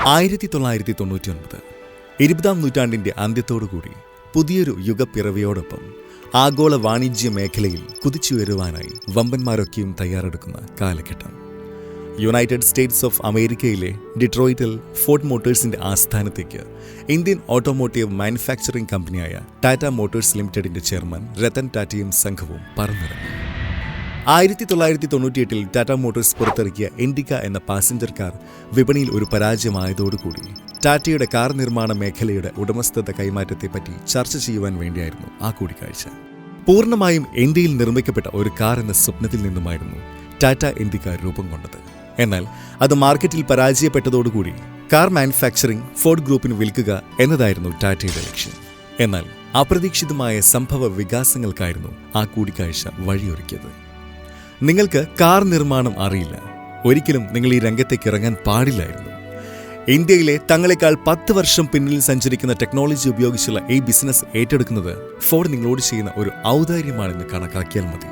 1999 20-ാം നൂറ്റാണ്ടിന്റെ അന്ത്യത്തോടുകൂടി പുതിയൊരു യുഗപ്പിറവിയോടൊപ്പം ആഗോള വാണിജ്യ മേഖലയിൽ കുതിച്ചുയരുവാനായി വമ്പന്മാരൊക്കെയും തയ്യാറെടുക്കുന്ന കാലഘട്ടം. യുണൈറ്റഡ് സ്റ്റേറ്റ്സ് ഓഫ് അമേരിക്കയിലെ ഡിട്രോയിറ്റിൽ ഫോർഡ് മോട്ടോഴ്സിന്റെ ആസ്ഥാനത്തേക്ക് ഇന്ത്യൻ ഓട്ടോമോട്ടീവ് മാനുഫാക്ചറിംഗ് കമ്പനിയായ ടാറ്റ മോട്ടോഴ്സ് ലിമിറ്റഡിന്റെ ചെയർമാൻ രത്തൻ ടാറ്റയും സംഘവും പറന്നിറങ്ങി. 1998 ടാറ്റ മോട്ടോഴ്സ് പുറത്തിറക്കിയ ഇൻഡിക്ക എന്ന പാസഞ്ചർ കാർ വിപണിയിൽ ഒരു പരാജയമായതോടുകൂടി ടാറ്റയുടെ കാർ നിർമ്മാണ മേഖലയുടെ ഉടമസ്ഥത കൈമാറ്റത്തെപ്പറ്റി ചർച്ച ചെയ്യുവാൻ വേണ്ടിയായിരുന്നു ആ കൂടിക്കാഴ്ച. പൂർണ്ണമായും ഇന്ത്യയിൽ നിർമ്മിക്കപ്പെട്ട ഒരു കാർ എന്ന സ്വപ്നത്തിൽ നിന്നുമായിരുന്നു ടാറ്റ ഇൻഡിക്ക രൂപം കൊണ്ടത്. എന്നാൽ അത് മാർക്കറ്റിൽ പരാജയപ്പെട്ടതോടുകൂടി കാർ മാനുഫാക്ചറിംഗ് ഫോർഡ് ഗ്രൂപ്പിന് വിൽക്കുക എന്നതായിരുന്നു ടാറ്റയുടെ ലക്ഷ്യം. എന്നാൽ അപ്രതീക്ഷിതമായ സംഭവ വികാസങ്ങൾക്കായിരുന്നു ആ കൂടിക്കാഴ്ച വഴിയൊരുക്കിയത്. നിങ്ങൾക്ക് കാർ നിർമ്മാണം അറിയില്ല, ഒരിക്കലും നിങ്ങൾ ഈ രംഗത്തേക്ക് ഇറങ്ങാൻ പാടില്ലായിരുന്നു. ഇന്ത്യയിലെ തങ്ങളെക്കാൾ 10 വർഷം പിന്നിൽ സഞ്ചരിക്കുന്ന ടെക്നോളജി ഉപയോഗിച്ചുള്ള ഈ ബിസിനസ് ഏറ്റെടുക്കുന്നത് ഫോർഡ് നിങ്ങളോട് ചെയ്യുന്ന ഒരു ഔദാര്യമാണെന്ന് കണക്കാക്കിയാൽ മതി.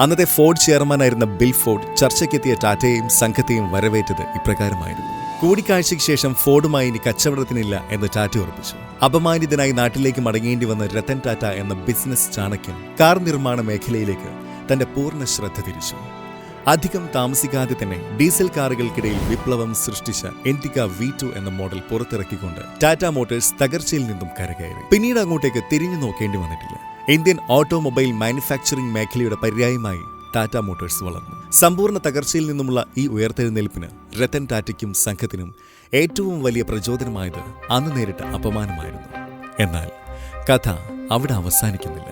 അന്നത്തെ ഫോർഡ് ചെയർമാനായിരുന്ന ബിൽ ഫോർഡ് ചർച്ചയ്ക്കെത്തിയ ടാറ്റയെയും സംഘത്തെയും വരവേറ്റത് ഇപ്രകാരമായിരുന്നു. കൂടിക്കാഴ്ചയ്ക്ക് ശേഷം ഫോർഡുമായി ഇനി കച്ചവടത്തിനില്ല എന്ന് ടാറ്റ ഉറപ്പിച്ചു. അപമാനിതനായി നാട്ടിലേക്ക് മടങ്ങേണ്ടി വന്ന രത്തൻ ടാറ്റ എന്ന ബിസിനസ് ചാണക്യൻ കാർ നിർമ്മാണ മേഖലയിലേക്ക് തന്റെ പൂർണ്ണ ശ്രദ്ധ തിരിച്ചു. അധികം താമസിക്കാതെ തന്നെ ഡീസൽ കാറുകൾക്കിടയിൽ വിപ്ലവം സൃഷ്ടിച്ച ഇൻഡിക്ക V2 എന്ന മോഡൽ പുറത്തിറക്കിക്കൊണ്ട് ടാറ്റ മോട്ടോഴ്സ് തകർച്ചയിൽ നിന്നും കരകയറി. പിന്നീട് അങ്ങോട്ടേക്ക് തിരിഞ്ഞു നോക്കേണ്ടി വന്നിട്ടില്ല. ഇന്ത്യൻ ഓട്ടോമൊബൈൽ മാനുഫാക്ചറിംഗ് മേഖലയുടെ പര്യായമായി ടാറ്റ മോട്ടോഴ്സ് വളർന്നു. സമ്പൂർണ്ണ തകർച്ചയിൽ നിന്നുമുള്ള ഈ ഉയർത്തെഴുന്നേൽപ്പിന് രത്തൻ ടാറ്റയ്ക്കും സംഘത്തിനും ഏറ്റവും വലിയ പ്രചോദനമായത് അന്ന് നേരിട്ട അപമാനമായിരുന്നു. എന്നാൽ കഥ അവിടെ അവസാനിക്കുന്നില്ല.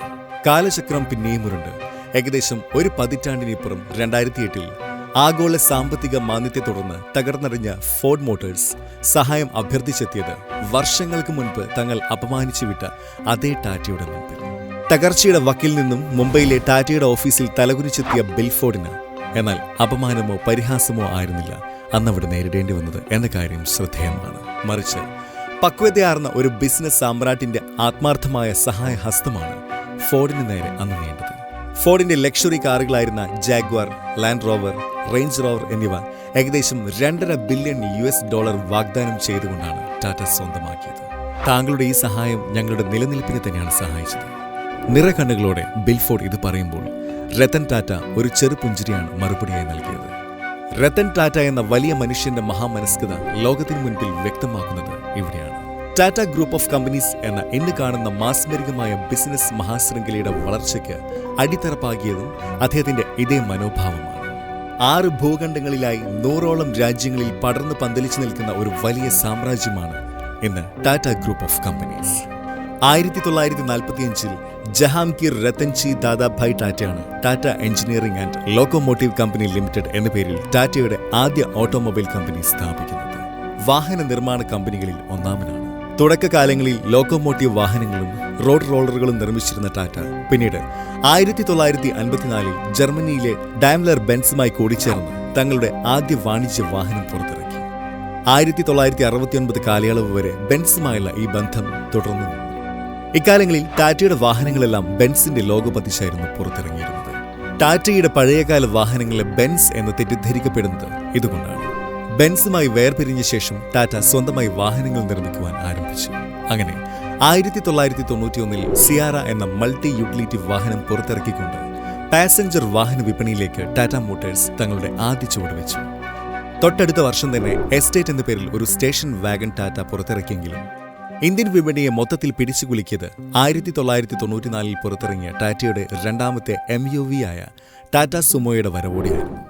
കാലചക്രം പിന്നെയും ഉരുണ്ട് ഏകദേശം ഒരു പതിറ്റാണ്ടിനിപ്പുറം 2008 ആഗോള സാമ്പത്തിക മാന്ദ്യത്തെ തുടർന്ന് തകർന്നറിഞ്ഞ ഫോർഡ് മോട്ടോഴ്സ് സഹായം അഭ്യർത്ഥിച്ചെത്തിയത് വർഷങ്ങൾക്ക് മുൻപ് തങ്ങൾ അപമാനിച്ചു വിട്ട അതേ ടാറ്റയുടെ മുമ്പിൽ. തകർച്ചയുടെ വക്കിൽ നിന്നും മുംബൈയിലെ ടാറ്റയുടെ ഓഫീസിൽ തലകുനിച്ചെത്തിയ ബിൽ ഫോർഡിന് എന്നാൽ അപമാനമോ പരിഹാസമോ ആയിരുന്നില്ല അന്നവിടെ നേരിടേണ്ടി വന്നത് എന്ന കാര്യം ശ്രദ്ധേയമാണ്. മറിച്ച് പക്വതയാർന്ന ഒരു ബിസിനസ് സാമ്രാട്ടിന്റെ ആത്മാർത്ഥമായ സഹായ ഹസ്തമാണ് ഫോർഡിന് നേരെ അന്ന് നീണ്ടത്. ഫോർഡിന്റെ ലക്ഷറി കാറുകളായിരുന്ന Jaguar, Land Rover, Range Rover എന്നിവ ഏകദേശം $2.5 ബില്യൺ വാഗ്ദാനം ചെയ്തുകൊണ്ടാണ് ടാറ്റ സ്വന്തമാക്കിയത്. താങ്കളുടെ ഈ സഹായം ഞങ്ങളുടെ നിലനിൽപ്പിനെ തന്നെയാണ് സഹായിച്ചത്. നിറകണ്ണുകളോടെ ബിൽ ഫോർഡ് ഇത് പറയുമ്പോൾ രത്തൻ ടാറ്റ ഒരു ചെറുപുഞ്ചിരിയാണ് മറുപടിയായി നൽകിയത്. രത്തൻ ടാറ്റ എന്ന വലിയ മനുഷ്യന്റെ മഹാമനസ്കത ലോകത്തിനു മുൻപിൽ വ്യക്തമാക്കുന്നത് ഇവിടെയാണ്. ടാറ്റ ഗ്രൂപ്പ് ഓഫ് കമ്പനീസ് എന്ന ഇന്ന് കാണുന്ന മാസ്മരികമായ ബിസിനസ് മഹാശൃംഖലയുടെ വളർച്ചയ്ക്ക് അടിത്തറപ്പാകിയതും അദ്ദേഹത്തിന്റെ ഇതേ മനോഭാവമാണ്. 6 ഭൂഖണ്ഡങ്ങളിലായി 100ഓളം രാജ്യങ്ങളിൽ പടർന്നു പന്തലിച്ചു നിൽക്കുന്ന ഒരു വലിയ സാമ്രാജ്യമാണ് ഇന്ന് Tata group of companies. 1945 Jehangir Ratanji Dadabhoy ടാറ്റയാണ് Tata engineering and locomotive company limited എന്ന പേരിൽ ടാറ്റയുടെ ആദ്യ ഓട്ടോമൊബൈൽ കമ്പനി സ്ഥാപിക്കുന്നത്. വാഹന നിർമ്മാണ കമ്പനികളിൽ ഒന്നാമനാണ്. തുടക്കകാലങ്ങളിൽ ലോക്കോമോട്ടീവ് വാഹനങ്ങളും റോഡ് റോളറുകളും നിർമ്മിച്ചിരുന്ന ടാറ്റ പിന്നീട് 1954 ജർമ്മനിയിലെ ഡാംലർ ബെൻസുമായി കൂടിച്ചേർന്ന് തങ്ങളുടെ ആദ്യ വാണിജ്യ വാഹനം പുറത്തിറക്കി. 1969 കാലയളവ് വരെ ബെൻസുമായുള്ള ഈ ബന്ധം തുടർന്നു. ഇക്കാലങ്ങളിൽ ടാറ്റയുടെ വാഹനങ്ങളെല്ലാം ബെൻസിന്റെ ലോഗോ പതിച്ചായിരുന്നു പുറത്തിറങ്ങിയിരുന്നത്. ടാറ്റയുടെ പഴയകാല വാഹനങ്ങളെ ബെൻസ് എന്ന് തെറ്റിദ്ധരിക്കപ്പെടുന്നത് ഇതുകൊണ്ടാണ്. ബെൻസുമായി വേർപിരിഞ്ഞ ശേഷം ടാറ്റ സ്വന്തമായി വാഹനങ്ങൾ നിർമ്മിക്കുവാൻ ആരംഭിച്ചു. അങ്ങനെ 1991 സിയാറ എന്ന മൾട്ടി യൂട്ടിലിറ്റി വാഹനം പുറത്തിറക്കിക്കൊണ്ട് പാസഞ്ചർ വാഹന വിപണിയിലേക്ക് ടാറ്റ മോട്ടോഴ്സ് തങ്ങളുടെ ആദ്യ ചുവട് വെച്ചു. തൊട്ടടുത്ത വർഷം തന്നെ എസ്റ്റേറ്റ് എന്ന പേരിൽ ഒരു സ്റ്റേഷൻ വാഗൺ ടാറ്റ പുറത്തിറക്കിയെങ്കിലും ഇന്ത്യൻ വിപണിയെ മൊത്തത്തിൽ പിടിച്ചുകുലുക്കിയത് 1994 പുറത്തിറങ്ങിയ ടാറ്റയുടെ രണ്ടാമത്തെ MUV ആയ ടാറ്റ സുമോയുടെ വരവോടെയായിരുന്നു.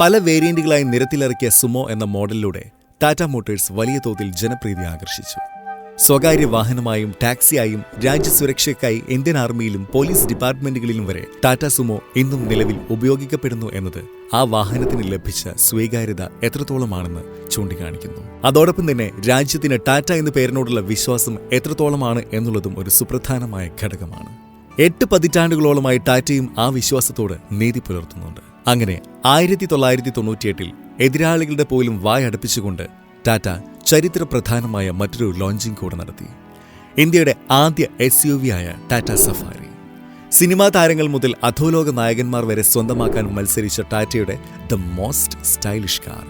പല വേരിയന്റുകളായി നിരത്തിലിറക്കിയ സുമോ എന്ന മോഡലിലൂടെ ടാറ്റ മോട്ടോഴ്സ് വലിയ തോതിൽ ജനപ്രീതി ആകർഷിച്ചു. സ്വകാര്യ വാഹനമായും ടാക്സിയായും രാജ്യസുരക്ഷയ്ക്കായി ഇന്ത്യൻ ആർമിയിലും പോലീസ് ഡിപ്പാർട്ട്മെന്റുകളിലും വരെ ടാറ്റ സുമോ ഇന്നും നിലവിൽ ഉപയോഗിക്കപ്പെടുന്നു എന്നത് ആ വാഹനത്തിന് ലഭിച്ച സ്വീകാര്യത എത്രത്തോളമാണെന്ന് ചൂണ്ടിക്കാണിക്കുന്നു. അതോടൊപ്പം തന്നെ രാജ്യത്തിന് ടാറ്റ എന്ന പേരിനോടുള്ള വിശ്വാസം എത്രത്തോളമാണ് എന്നുള്ളതും ഒരു സുപ്രധാനമായ ഘടകമാണ്. 8 പതിറ്റാണ്ടുകളോളമായി ടാറ്റയും ആ വിശ്വാസത്തോട് നീതി പുലർത്തുന്നുണ്ട്. അങ്ങനെ 1998 എതിരാളികളുടെ പോലും വായടപ്പിച്ചുകൊണ്ട് ടാറ്റ ചരിത്രപ്രധാനമായ മറ്റൊരു ലോഞ്ചിങ് കൂടെ നടത്തി. ഇന്ത്യയുടെ ആദ്യ SUV ആയ ടാറ്റ സഫാരി. സിനിമാ താരങ്ങൾ മുതൽ അധോലോക നായകന്മാർ വരെ സ്വന്തമാക്കാൻ മത്സരിച്ച ടാറ്റയുടെ ദ മോസ്റ്റ് സ്റ്റൈലിഷ് കാർ.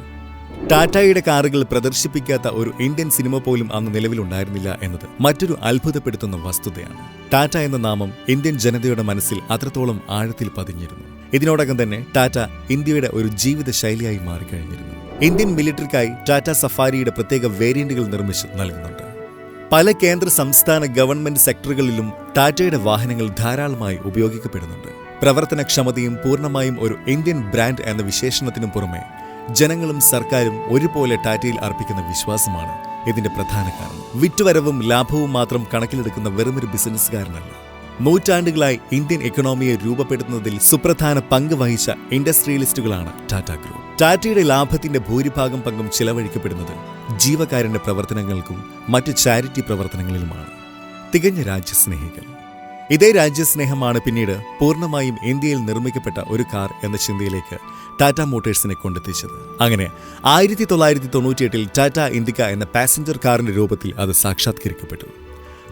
ടാറ്റയുടെ കാറുകൾ പ്രദർശിപ്പിക്കാത്ത ഒരു ഇന്ത്യൻ സിനിമ പോലും അന്ന് നിലവിലുണ്ടായിരുന്നില്ല എന്നത് മറ്റൊരു അത്ഭുതപ്പെടുത്തുന്ന വസ്തുതയാണ്. ടാറ്റ എന്ന നാമം ഇന്ത്യൻ ജനതയുടെ മനസ്സിൽ അത്രത്തോളം ആഴത്തിൽ പതിഞ്ഞിരുന്നു. ഇതിനോടകം തന്നെ ടാറ്റ ഇന്ത്യയുടെ ഒരു ജീവിത ശൈലിയായി മാറിക്കഴിഞ്ഞിരുന്നു. ഇന്ത്യൻ മിലിറ്ററിക്കായി ടാറ്റ സഫാരിയുടെ പ്രത്യേക വേരിയന്റുകൾ നിർമ്മിച്ച് നൽകുന്നുണ്ട്. പല കേന്ദ്ര സംസ്ഥാന ഗവൺമെന്റ് സെക്ടറുകളിലും ടാറ്റയുടെ വാഹനങ്ങൾ ധാരാളമായി ഉപയോഗിക്കപ്പെടുന്നുണ്ട്. പ്രവർത്തനക്ഷമതയും പൂർണ്ണമായും ഒരു ഇന്ത്യൻ ബ്രാൻഡ് എന്ന വിശേഷണത്തിനും പുറമെ ജനങ്ങളും സർക്കാരും ഒരുപോലെ ടാറ്റയിൽ അർപ്പിക്കുന്ന വിശ്വാസമാണ് ഇതിന്റെ പ്രധാന കാരണം. വിറ്റുവരവും ലാഭവും മാത്രം കണക്കിലെടുക്കുന്ന വെറുമൊരു ബിസിനസ്സുകാരനല്ല. നൂറ്റാണ്ടുകളായി ഇന്ത്യൻ എക്കണോമിയെ രൂപപ്പെടുത്തുന്നതിൽ സുപ്രധാന പങ്ക് വഹിച്ച ഇൻഡസ്ട്രിയലിസ്റ്റുകളാണ് ടാറ്റ ഗ്രൂപ്പ്. ടാറ്റയുടെ ലാഭത്തിന്റെ ഭൂരിഭാഗം പങ്കും ചിലവഴിക്കപ്പെടുന്നത് ജീവകാരുണ്യ പ്രവർത്തനങ്ങൾക്കും മറ്റ് ചാരിറ്റി പ്രവർത്തനങ്ങളിലുമാണ്. തികഞ്ഞ രാജ്യസ്നേഹികൾ. ഇതേ രാജ്യസ്നേഹമാണ് പിന്നീട് പൂർണ്ണമായും ഇന്ത്യയിൽ നിർമ്മിക്കപ്പെട്ട ഒരു കാർ എന്ന ചിന്തയിലേക്ക് ടാറ്റ മോട്ടേഴ്സിനെ കൊണ്ടെത്തിച്ചത്. അങ്ങനെ 1998 ടാറ്റ ഇൻഡിക്ക എന്ന പാസഞ്ചർ കാറിന്റെ രൂപത്തിൽ അത് സാക്ഷാത്കരിക്കപ്പെട്ടു.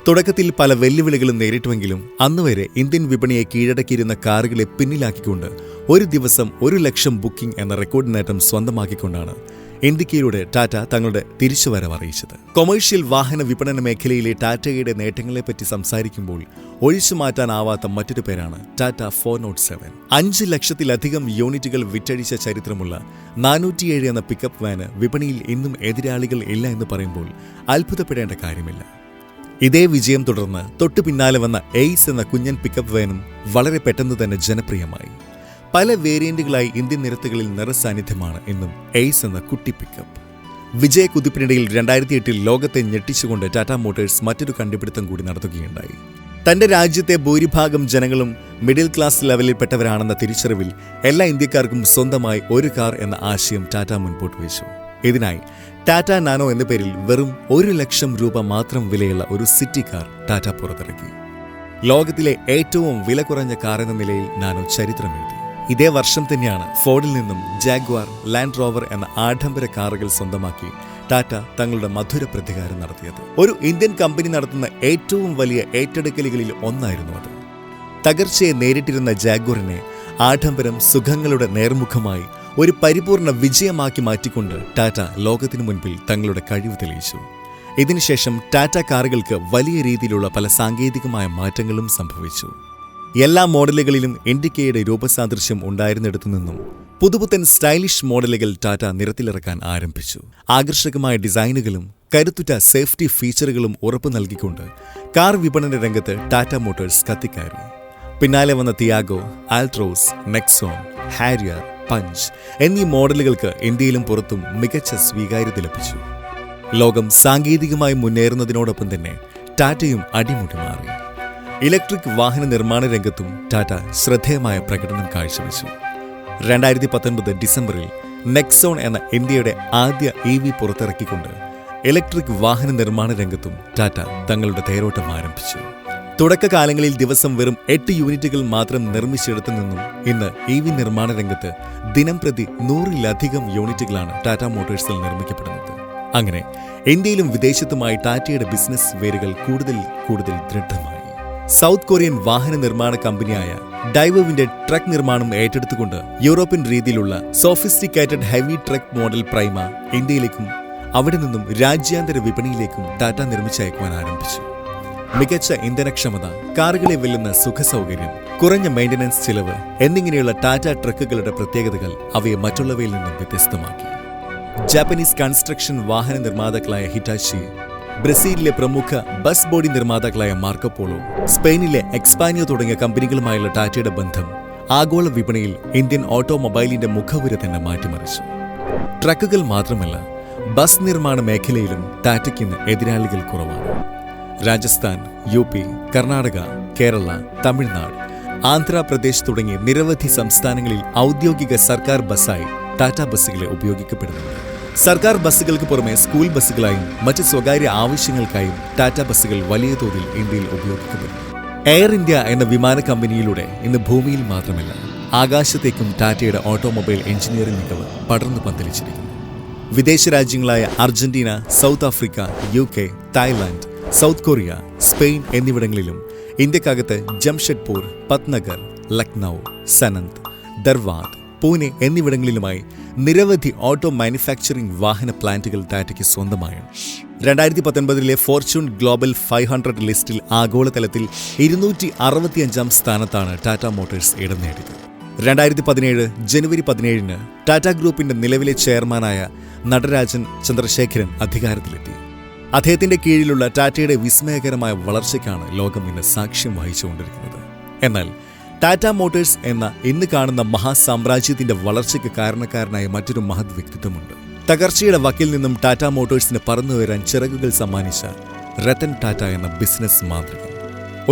തുടക്കത്തിൽ പല വെല്ലുവിളികളും നേരിട്ടുവെങ്കിലും അന്നുവരെ ഇന്ത്യൻ വിപണിയെ കീഴടക്കിയിരുന്ന കാറുകളെ പിന്നിലാക്കിക്കൊണ്ട് ഒരു ദിവസം 1,00,000 ബുക്കിംഗ് എന്ന റെക്കോർഡ് നേട്ടം സ്വന്തമാക്കിക്കൊണ്ടാണ് ഇൻഡിക്കയിലൂടെ ടാറ്റ തങ്ങളുടെ തിരിച്ചുവരവ് അറിയിച്ചത്. കൊമേഴ്ഷ്യൽ വാഹന വിപണന മേഖലയിലെ ടാറ്റയുടെ നേട്ടങ്ങളെപ്പറ്റി സംസാരിക്കുമ്പോൾ ഒഴിച്ചു മാറ്റാനാവാത്ത മറ്റൊരു പേരാണ് ടാറ്റ 407. 5 ലക്ഷത്തിലധികം യൂണിറ്റുകൾ വിറ്റഴിച്ച ചരിത്രമുള്ള 407 എന്ന പിക്കപ്പ് വാന് വിപണിയിൽ ഇന്നും എതിരാളികൾ ഇല്ല എന്ന് പറയുമ്പോൾ അത്ഭുതപ്പെടേണ്ട കാര്യമില്ല. ഇതേ വിജയം തുടർന്ന് തൊട്ടു പിന്നാലെ വന്ന എയ്സ് എന്ന കുഞ്ഞൻ പിക്കപ്പ് വാനും വളരെ പെട്ടെന്ന് തന്നെ ജനപ്രിയമായി. പല വേരിയന്റുകളായി ഇന്ത്യൻ നിരത്തുകളിൽ നിറസാന്നിധ്യമാണ് ഇന്നും എയ്സ് എന്ന കുട്ടി പിക്കപ്പ്. വിജയ കുതിപ്പിനിടയിൽ 2008 ലോകത്തെ ഞെട്ടിച്ചുകൊണ്ട് ടാറ്റ മോട്ടോഴ്സ് മറ്റൊരു കണ്ടുപിടുത്തം കൂടി നടത്തുകയുണ്ടായി. തന്റെ രാജ്യത്തെ ഭൂരിഭാഗം ജനങ്ങളും മിഡിൽ ക്ലാസ് ലെവലിൽപ്പെട്ടവരാണെന്ന തിരിച്ചറിവിൽ എല്ലാ ഇന്ത്യക്കാർക്കും സ്വന്തമായി ഒരു കാർ എന്ന ആശയം ടാറ്റ മുൻപോട്ട് വെച്ചു. ഇതിനായി ടാറ്റ നാനോ എന്ന പേരിൽ വെറും 1,00,000 രൂപ മാത്രം വിലയുള്ള ഒരു സിറ്റി കാർ ടാറ്റ പുറത്തിറക്കി. ലോകത്തിലെ ഏറ്റവും വില കുറഞ്ഞ കാർ എന്ന നിലയിൽ നാനോ ചരിത്രമെഴുതി. ഇതേ വർഷം തന്നെയാണ് ഫോർഡിൽ നിന്നും ജാഗ്വാർ, ലാൻഡ് റോവർ എന്ന ആഡംബര കാറുകൾ സ്വന്തമാക്കി ടാറ്റ തങ്ങളുടെ മധുര പ്രതികാരം നടത്തിയത്. ഒരു ഇന്ത്യൻ കമ്പനി നടത്തുന്ന ഏറ്റവും വലിയ ഏറ്റെടുക്കലുകളിൽ ഒന്നായിരുന്നു അത്. തകർച്ചയെ നേരിട്ടിരുന്ന ജാഗ്വാറിനെ ആഡംബരം സുഖങ്ങളുടെ നേർമുഖമായി ഒരു പരിപൂർണ വിജയമാക്കി മാറ്റിക്കൊണ്ട് ടാറ്റ ലോകത്തിനു മുൻപിൽ തങ്ങളുടെ കഴിവ് തെളിയിച്ചു. ഇതിനുശേഷം ടാറ്റ കാറുകൾക്ക് വലിയ രീതിയിലുള്ള പല സാങ്കേതികമായ മാറ്റങ്ങളും സംഭവിച്ചു. എല്ലാ മോഡലുകളിലും ഇൻഡിക്കയുടെ രൂപസാദൃശ്യം ഉണ്ടായിരുന്നിടത്തു നിന്നും പുതുപുത്തൻ സ്റ്റൈലിഷ് മോഡലുകൾ ടാറ്റ നിരത്തിലിറക്കാൻ ആരംഭിച്ചു. ആകർഷകമായ ഡിസൈനുകളും കരുത്തുറ്റ സേഫ്റ്റി ഫീച്ചറുകളും ഉറപ്പു നൽകിക്കൊണ്ട് കാർ വിപണന രംഗത്ത് ടാറ്റ മോട്ടോഴ്സ് കത്തിക്കയറി. പിന്നാലെ വന്ന Thiago, Altroz, Nexon, Harrier, punch എന്നീ മോഡലുകൾക്ക് ഇന്ത്യയിലും പുറത്തും മികച്ച സ്വീകാര്യത ലഭിച്ചു. ലോകം സാങ്കേതികമായി മുന്നേറുന്നതിനോടൊപ്പം തന്നെ ടാറ്റയും അടിമുടി മാറി. ഇലക്ട്രിക് വാഹന നിർമ്മാണ രംഗത്തും ടാറ്റ ശ്രദ്ധേയമായ പ്രകടനം കാഴ്ചവെച്ചു. 2019 ഡിസംബറിൽ നെക്സോൺ എന്ന ഇന്ത്യയുടെ ആദ്യ EV പുറത്തിറക്കിക്കൊണ്ട് ഇലക്ട്രിക് വാഹന നിർമ്മാണ രംഗത്തും ടാറ്റ തങ്ങളുടെ തേരോട്ടം ആരംഭിച്ചു. തുടക്കകാലങ്ങളിൽ ദിവസം വെറും 8 യൂണിറ്റുകൾ മാത്രം നിർമ്മിച്ചിടത്തു നിന്നും ഇന്ന് EV നിർമ്മാണ രംഗത്ത് ദിനം പ്രതി 100-ലധികം യൂണിറ്റുകളാണ് ടാറ്റ മോട്ടോഴ്സിൽ നിർമ്മിക്കപ്പെടുന്നത്. അങ്ങനെ ഇന്ത്യയിലും വിദേശത്തുമായി ടാറ്റയുടെ ബിസിനസ് വേരുകൾ കൂടുതൽ ദൃഢമായി. സൗത്ത് കൊറിയൻ വാഹന നിർമ്മാണ കമ്പനിയായ ഡൈവോവിന്റെ ട്രക്ക് നിർമ്മാണം ഏറ്റെടുത്തുകൊണ്ട് യൂറോപ്യൻ രീതിയിലുള്ള സോഫിസ്റ്റിക്കേറ്റഡ് ഹെവി ട്രക്ക് മോഡൽ പ്രൈമ ഇന്ത്യയിലേക്കും അവിടെ നിന്നും രാജ്യാന്തര വിപണിയിലേക്കും ടാറ്റ നിർമ്മിച്ചയക്കുവാൻ ആരംഭിച്ചു. മികച്ച ഇന്ധനക്ഷമത, കാറുകളെ വെല്ലുന്ന സുഖസൗകര്യം, കുറഞ്ഞ മെയിന്റനൻസ് ചിലവ് എന്നിങ്ങനെയുള്ള ടാറ്റ ട്രക്കുകളുടെ പ്രത്യേകതകൾ അവയെ മറ്റുള്ളവയിൽ നിന്നും വ്യത്യസ്തമാക്കി. ജാപ്പനീസ് കൺസ്ട്രക്ഷൻ വാഹന നിർമ്മാതാക്കളായ ഹിറ്റാച്ചി, ബ്രസീലിലെ പ്രമുഖ ബസ് ബോഡി നിർമ്മാതാക്കളായ മാർക്കോപോളോ, സ്പെയിനിലെ എക്സ്പാനിയോ തുടങ്ങിയ കമ്പനികളുമായുള്ള ടാറ്റയുടെ ബന്ധം ആഗോള വിപണിയിൽ ഇന്ത്യൻ ഓട്ടോമൊബൈലിന്റെ മുഖവുര തന്നെ മാറ്റിമറിച്ചു. ട്രക്കുകൾ മാത്രമല്ല, ബസ് നിർമ്മാണ മേഖലയിലും ടാറ്റയ്ക്കിന്ന് എതിരാളികൾ കുറവാണ്. രാജസ്ഥാൻ, UP, കർണാടക, കേരള, തമിഴ്നാട്, ആന്ധ്രാപ്രദേശ് തുടങ്ങിയ നിരവധി സംസ്ഥാനങ്ങളിൽ ഔദ്യോഗിക സർക്കാർ ബസ്സായി ടാറ്റ ബസ്സുകളെ ഉപയോഗിക്കപ്പെടുന്നുണ്ട്. സർക്കാർ ബസ്സുകൾക്ക് പുറമെ സ്കൂൾ ബസ്സുകളായും മറ്റ് സ്വകാര്യ ആവശ്യങ്ങൾക്കായും ടാറ്റ ബസ്സുകൾ വലിയ തോതിൽ ഇന്ത്യയിൽ ഉപയോഗിക്കപ്പെടുന്നു. എയർ ഇന്ത്യ എന്ന വിമാന കമ്പനിയിലൂടെ ഇന്ന് ഭൂമിയിൽ മാത്രമല്ല ആകാശത്തേക്കും ടാറ്റയുടെ ഓട്ടോമൊബൈൽ എഞ്ചിനീയറിംഗ് മികവ് പടർന്നു പന്തലിച്ചിരിക്കുന്നു. വിദേശ രാജ്യങ്ങളായ Argentina, South Africa, UK, Thailand, South Korea, Spain എന്നിവിടങ്ങളിലും ഇന്ത്യക്കകത്ത് ജംഷഡ്പൂർ, പത്നഗർ, ലക്നൗ, സനന്ത്, ദർവാദ്, പൂനെ എന്നിവിടങ്ങളിലുമായി നിരവധി ഓട്ടോ മാനുഫാക്ചറിംഗ് വാഹന പ്ലാന്റുകൾ ടാറ്റയ്ക്ക് സ്വന്തമായാണ്. 2019 ഫോർച്യൂൺ ഗ്ലോബൽ 500 ലിസ്റ്റിൽ ആഗോളതലത്തിൽ 265 സ്ഥാനത്താണ് ടാറ്റ മോട്ടോഴ്സ് ഇടം നേടിയത്. 2017 ജനുവരി 17 ടാറ്റ ഗ്രൂപ്പിന്റെ നിലവിലെ ചെയർമാനായ നടരാജൻ ചന്ദ്രശേഖരൻ അധികാരത്തിലെത്തി. അദ്ദേഹത്തിന്റെ കീഴിലുള്ള ടാറ്റയുടെ വിസ്മയകരമായ വളർച്ചയ്ക്കാണ് ലോകം ഇന്ന് സാക്ഷ്യം വഹിച്ചുകൊണ്ടിരിക്കുന്നത്. എന്നാൽ ടാറ്റ മോട്ടോഴ്സ് എന്ന ഇന്ന് കാണുന്ന മഹാസാമ്രാജ്യത്തിന്റെ വളർച്ചയ്ക്ക് കാരണക്കാരനായ മറ്റൊരു മഹത് വ്യക്തിത്വമുണ്ട്. തകർച്ചയുടെ വക്കിൽ നിന്നും ടാറ്റ മോട്ടോഴ്സിന് പറന്നുവരാൻ ചിറകുകൾ സമ്മാനിച്ച രത്തൻ ടാറ്റ എന്ന ബിസിനസ് മാന്ത്രികൻ.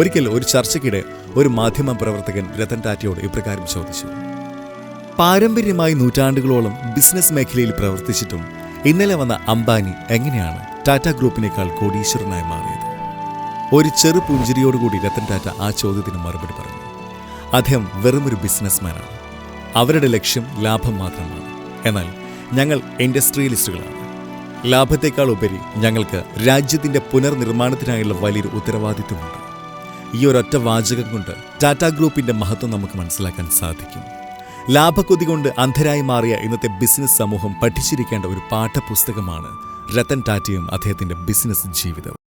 ഒരിക്കൽ ഒരു ചർച്ചയ്ക്കിടെ ഒരു മാധ്യമ പ്രവർത്തകൻ രത്തൻ ടാറ്റയോട് ഇപ്രകാരം ചോദിച്ചു: പാരമ്പര്യമായി നൂറ്റാണ്ടുകളോളം ബിസിനസ് മേഖലയിൽ പ്രവർത്തിച്ചിട്ടും ഇന്നലെ വന്ന അംബാനി എങ്ങനെയാണ് ടാറ്റ ഗ്രൂപ്പിനേക്കാൾ കോടീശ്വരനായി മാറിയത്? ഒരു ചെറു പുഞ്ചിരിയോടുകൂടി രത്തൻ ടാറ്റ ആ ചോദ്യത്തിന് മറുപടി പറഞ്ഞു: അദ്ദേഹം വെറുമൊരു ബിസിനസ്മാനാണ്. അവരുടെ ലക്ഷ്യം ലാഭം മാത്രമാണ്. എന്നാൽ ഞങ്ങൾ ഇൻഡസ്ട്രിയലിസ്റ്റുകളാണ്. ലാഭത്തെക്കാൾ ഉപരി ഞങ്ങൾക്ക് രാജ്യത്തിന്റെ പുനർനിർമ്മാണത്തിനായുള്ള വലിയൊരു ഉത്തരവാദിത്വമുണ്ട്. ഈ ഒരൊറ്റ വാചകം കൊണ്ട് ടാറ്റ ഗ്രൂപ്പിന്റെ മഹത്വം നമുക്ക് മനസ്സിലാക്കാൻ സാധിക്കും. ലാഭക്കൊതി കൊണ്ട് അന്ധരായി മാറിയ ഇന്നത്തെ ബിസിനസ് സമൂഹം പഠിച്ചിരിക്കേണ്ട ഒരു പാഠപുസ്തകമാണ് രത്തൻ ടാറ്റയും അദ്ദേഹത്തിന്റെ ബിസിനസ് ജീവിതവും.